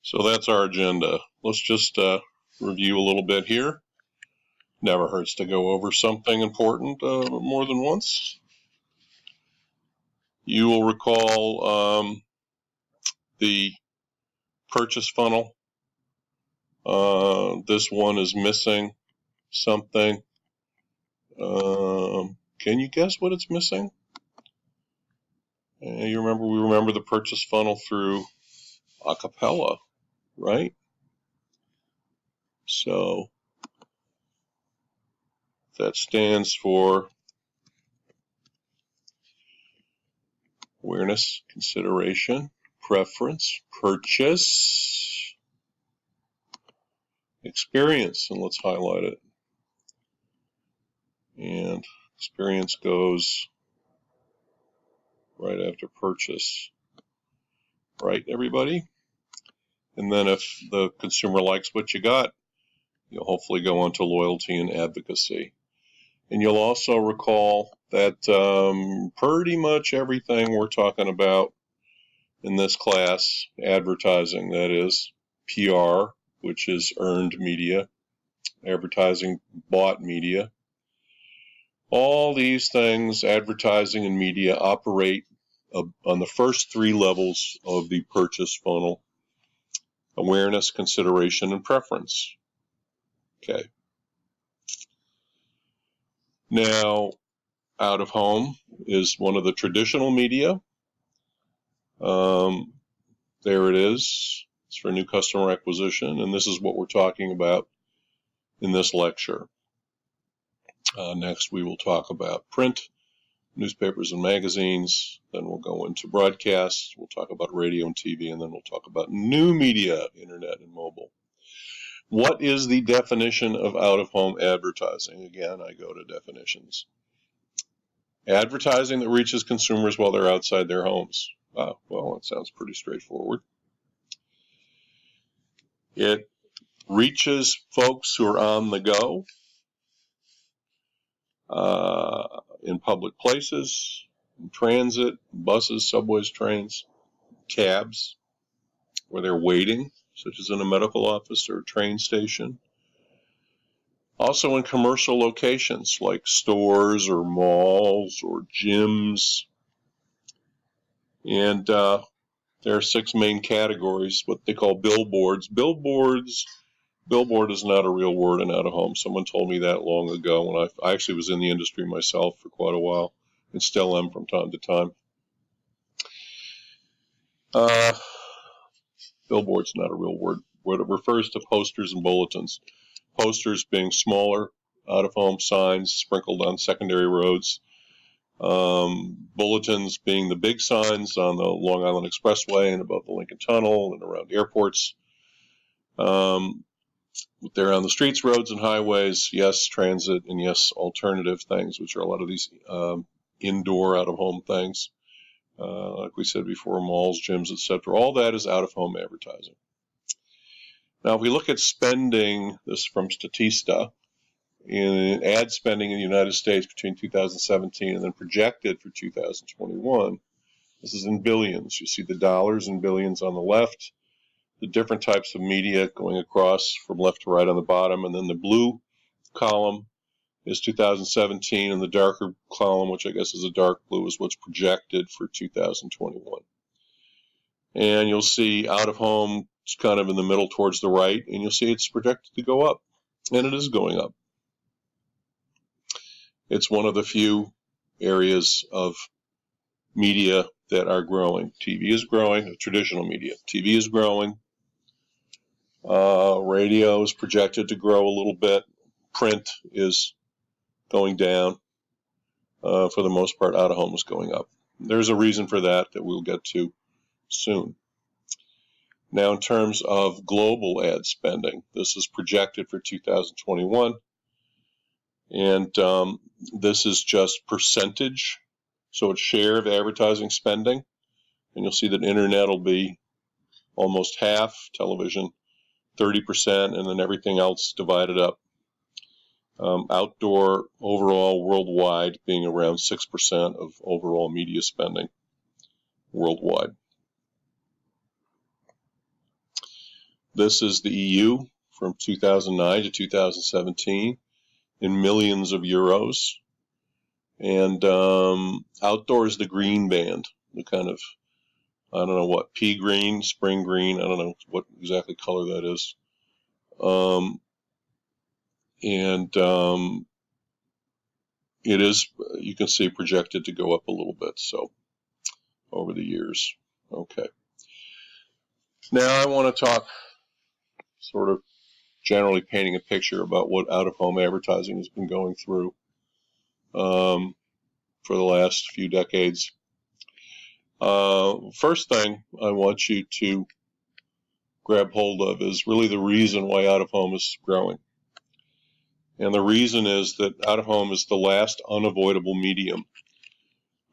So that's our agenda. Let's just review a little bit here. Never hurts to go over something important more than once. You will recall the purchase funnel. This one is missing something. Can you guess what it's missing? We remember the purchase funnel through Acapella, right? So that stands for awareness, consideration, preference, purchase, experience, and let's highlight it. And experience goes right after purchase. Right, everybody? And then if the consumer likes what you got, you'll hopefully go on to loyalty and advocacy. And you'll also recall that pretty much everything we're talking about in this class, advertising, that is, PR, which is earned media, advertising, bought media, all these things, advertising and media, operate on the first three levels of the purchase funnel: awareness, consideration, and preference. Okay. Now, out of home is one of the traditional media. There it is. It's for new customer acquisition, and this is what we're talking about in this lecture. Next, we will talk about print, newspapers and magazines. Then we'll go into broadcasts. We'll talk about radio and TV, and then we'll talk about new media, internet and mobile. What is the definition of out-of-home advertising? Again, I go to definitions. Advertising that reaches consumers while they're outside their homes. Well, it sounds pretty straightforward. It reaches folks who are on the go, in public places, in transit, buses, subways, trains, cabs, where they're waiting, such as in a medical office or a train station. Also in commercial locations like stores or malls or gyms. And there are six main categories, what they call billboards. Billboard is not a real word in out-of-home. Someone told me that long ago when I actually was in the industry myself for quite a while, and still am from time to time. Billboard's not a real word. What it refers to posters and bulletins. Posters being smaller out-of-home signs sprinkled on secondary roads. Bulletins being the big signs on the Long Island Expressway and above the Lincoln Tunnel and around airports. They're on the streets, roads, and highways. Yes, transit, and yes, alternative things, which are a lot of these indoor out-of-home things. Like we said before, malls, gyms, etc. All that is out-of-home advertising. Now, if we look at spending, this is from Statista, in ad spending in the United States between 2017 and then projected for 2021, this is in billions. You see the dollars and billions on the left, the different types of media going across from left to right on the bottom, and then the blue column is 2017, and the darker column, which I guess is a dark blue, is what's projected for 2021. And you'll see out of home, it's kind of in the middle towards the right, and you'll see it's projected to go up, and it is going up. It's one of the few areas of media that are growing. TV is growing, traditional media. TV is growing. Radio is projected to grow a little bit. Print is going down. For the most part, out of home is going up. There's a reason for that we'll get to soon. Now, in terms of global ad spending, this is projected for 2021. And this is just percentage. So it's share of advertising spending. And you'll see that internet will be almost half, television 30%, and then everything else divided up. Outdoor overall worldwide being around 6% of overall media spending worldwide. This is the EU from 2009 to 2017 in millions of euros. And outdoor is the green band, the kind of, I don't know what, pea green, spring green, I don't know what exactly color that is. It is, you can see, projected to go up a little bit, so over the years. Okay. Now I want to talk sort of generally painting a picture about what out-of-home advertising has been going through for the last few decades. First thing I want you to grab hold of is really the reason why out-of-home is growing. And the reason is that out-of-home is the last unavoidable medium.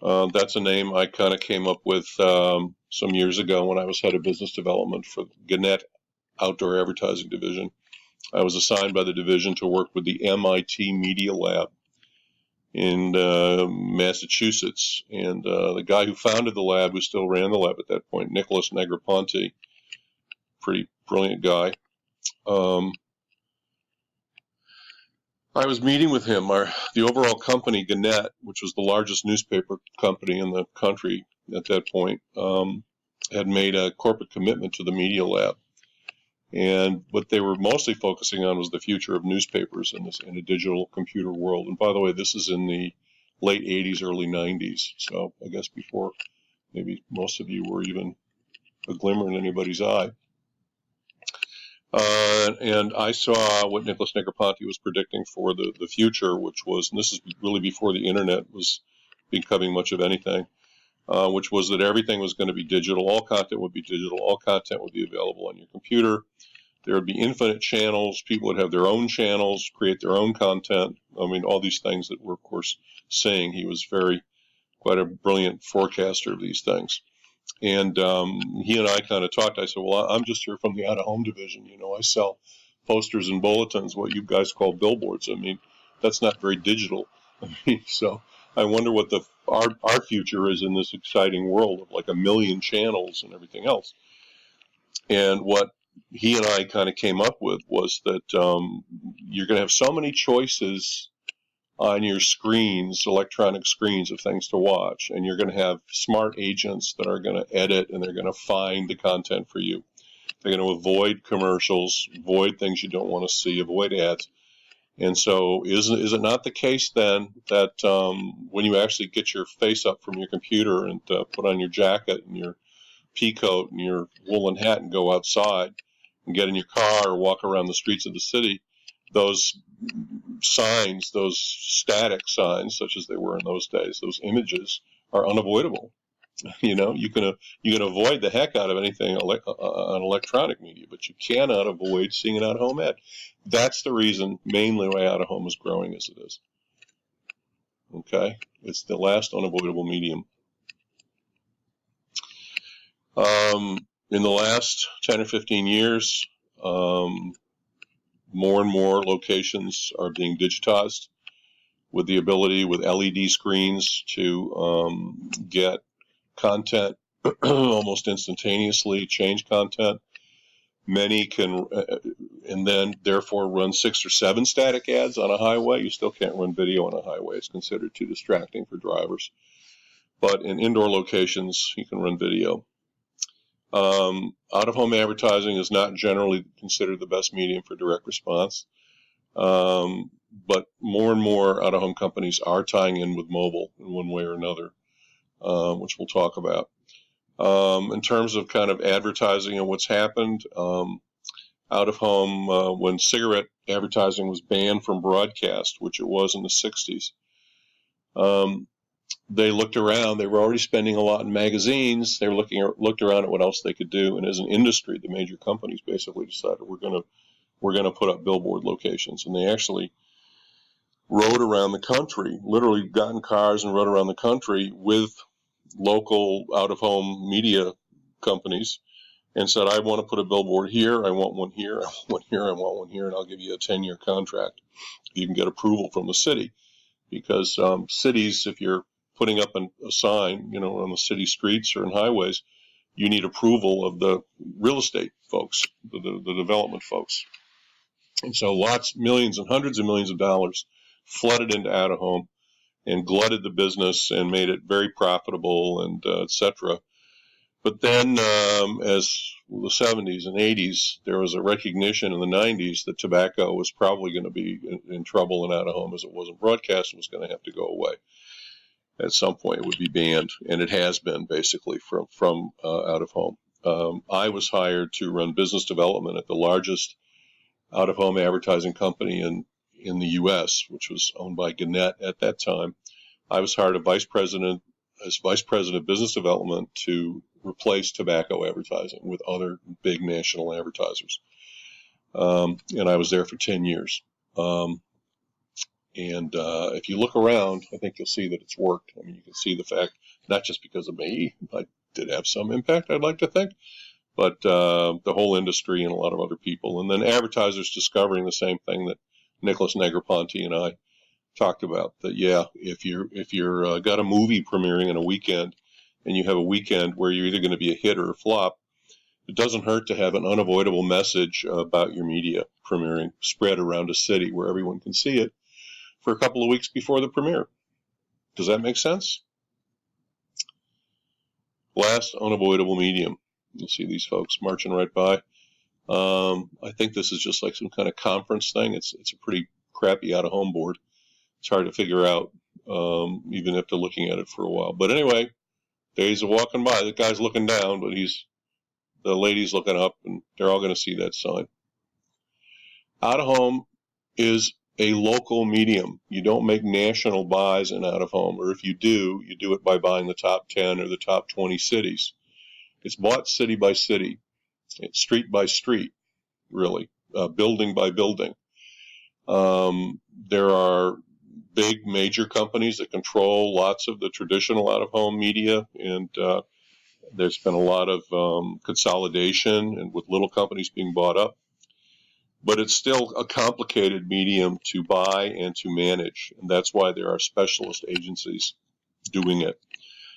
That's a name I kind of came up with some years ago when I was head of business development for Gannett Outdoor Advertising Division. I was assigned by the division to work with the MIT Media Lab in Massachusetts. And the guy who founded the lab, who still ran the lab at that point, Nicholas Negroponte, pretty brilliant guy. I was meeting with him. The overall company, Gannett, which was the largest newspaper company in the country at that point, had made a corporate commitment to the Media Lab. And what they were mostly focusing on was the future of newspapers in a digital computer world. And by the way, this is in the late 80s, early 90s. So I guess before maybe most of you were even a glimmer in anybody's eye. And I saw what Nicholas Negroponte was predicting for the future, which was, and this is really before the internet was becoming much of anything, which was that everything was going to be digital. All content would be digital. All content would be available on your computer. There would be infinite channels. People would have their own channels, create their own content. I mean, all these things that we're, of course, saying. He was quite a brilliant forecaster of these things. And he and I kind of talked. I said, well, I'm just here from the out-of-home division. You know, I sell posters and bulletins, what you guys call billboards. I mean, that's not very digital. I mean, so I wonder what our future is in this exciting world of like 1 million channels and everything else. And what he and I kind of came up with was that you're going to have so many choices on your screens, electronic screens of things to watch, and you're going to have smart agents that are going to edit and they're going to find the content for you. They're going to avoid commercials, avoid things you don't want to see, avoid ads. And so is it not the case then that when you actually get your face up from your computer and put on your jacket and your pea coat and your woolen hat and go outside and get in your car or walk around the streets of the city, those signs, those static signs, such as they were in those days, those images are unavoidable. You know, you can avoid the heck out of anything on electronic media, but you cannot avoid seeing an out-of-home ad. That's the reason mainly why out-of-home is growing as it is. Okay, it's the last unavoidable medium. In the last 10 or 15 years, more and more locations are being digitized with the ability with LED screens to get content almost instantaneously, change content. Many can, and then therefore run 6 or 7 static ads on a highway. You still can't run video on a highway. It's considered too distracting for drivers. But in indoor locations, you can run video. Out-of-home advertising is not generally considered the best medium for direct response. But more and more out-of-home companies are tying in with mobile in one way or another, which we'll talk about. In terms of kind of advertising and what's happened, out-of-home, when cigarette advertising was banned from broadcast, which it was in the 60s, they looked around. They were already spending a lot in magazines. They were looked around at what else they could do. And as an industry, the major companies basically decided we're going to put up billboard locations. And they actually rode around the country, literally got in cars and rode around the country with local out-of-home media companies and said, I want to put a billboard here. I want one here. I want one here. I want one here. And I'll give you a 10-year contract if you can get approval from the city. Because cities, if you're putting up a sign, you know, on the city streets or in highways, you need approval of the real estate folks, the development folks. And so millions and hundreds of millions of dollars flooded into out-of-home and glutted the business and made it very profitable, and et cetera. But then as the 70s and 80s, there was a recognition in the 90s that tobacco was probably going to be in trouble in out-of-home, as it wasn't broadcast, and was going to have to go away. At some point, it would be banned, and it has been basically from out-of-home. I was hired to run business development at the largest out-of-home advertising company in the U.S., which was owned by Gannett at that time. I was hired as vice president of business development to replace tobacco advertising with other big national advertisers. And I was there for 10 years. If you look around, I think you'll see that it's worked. I mean, you can see the fact, not just because of me, I did have some impact, I'd like to think, but the whole industry and a lot of other people. And then advertisers discovering the same thing that Nicholas Negroponte and I talked about, that if you're got a movie premiering in a weekend, and you have a weekend where you're either going to be a hit or a flop, it doesn't hurt to have an unavoidable message about your media premiering spread around a city where everyone can see it for a couple of weeks before the premiere. Does that make sense? Last unavoidable medium. You see these folks marching right by. I think this is just like some kind of conference thing. It's a pretty crappy out-of-home board. It's hard to figure out, even after looking at it for a while. But anyway, days of walking by. The guy's looking down, but the lady's looking up, and they're all going to see that sign. Out-of-home is a local medium. You don't make national buys in out-of-home, or if you do it by buying the top 10 or the top 20 cities. It's bought city by city. It's street by street, really, building by building. There are big major companies that control lots of the traditional out-of-home media, and there's been a lot of consolidation, and with little companies being bought up. But it's still a complicated medium to buy and to manage, and that's why there are specialist agencies doing it.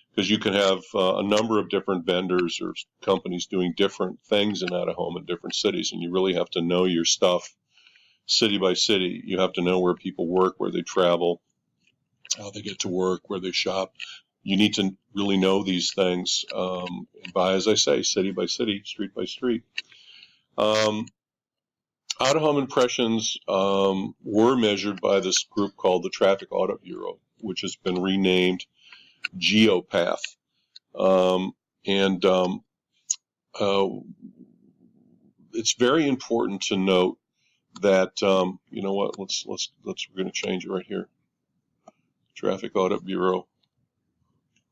Because you can have a number of different vendors or companies doing different things in out-of-home in different cities, and you really have to know your stuff city by city. You have to know where people work, where they travel, how they get to work, where they shop. You need to really know these things by, as I say, city by city, street by street. Out-of-home impressions were measured by this group called the Traffic Audit Bureau, which has been renamed Geopath. It's very important to note that, you know what, we're going to change it right here. Traffic Audit Bureau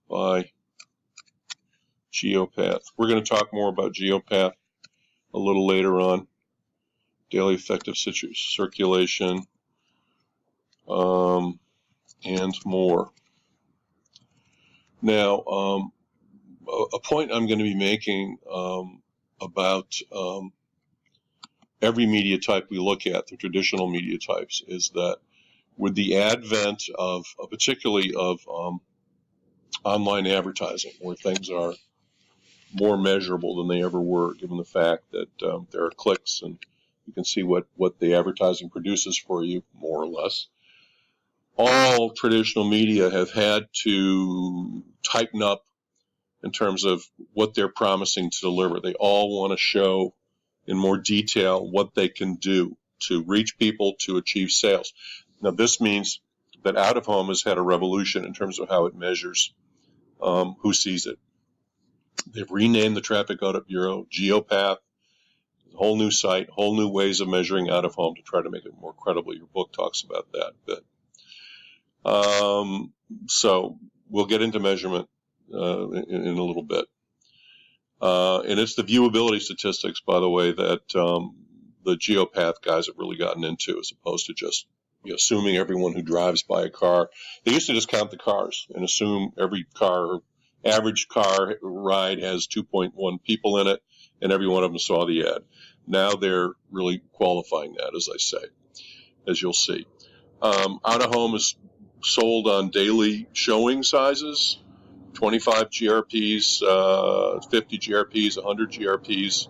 by Geopath. We're going to talk more about Geopath a little later on. Daily effective circulation, and more. Now, a point I'm going to be making about every media type we look at, the traditional media types, is that with the advent of particularly of online advertising, where things are more measurable than they ever were, given the fact that there are clicks and you can see what the advertising produces for you, more or less. All traditional media have had to tighten up in terms of what they're promising to deliver. They all want to show in more detail what they can do to reach people, to achieve sales. Now, this means that out-of-home has had a revolution in terms of how it measures who sees it. They've renamed the Traffic Audit Bureau Geopath. Whole new site, whole new ways of measuring out-of-home to try to make it more credible. Your book talks about that a bit. So we'll get into measurement in a little bit. And it's the viewability statistics, by the way, that the Geopath guys have really gotten into, as opposed to just assuming everyone who drives by a car. They used to just count the cars and assume every car, average car ride has 2.1 people in it, and every one of them saw the ad. Now they're really qualifying that, as I say, as you'll see. Out-of-home is sold on daily showing sizes. 25 GRPs, 50 GRPs, 100 GRPs.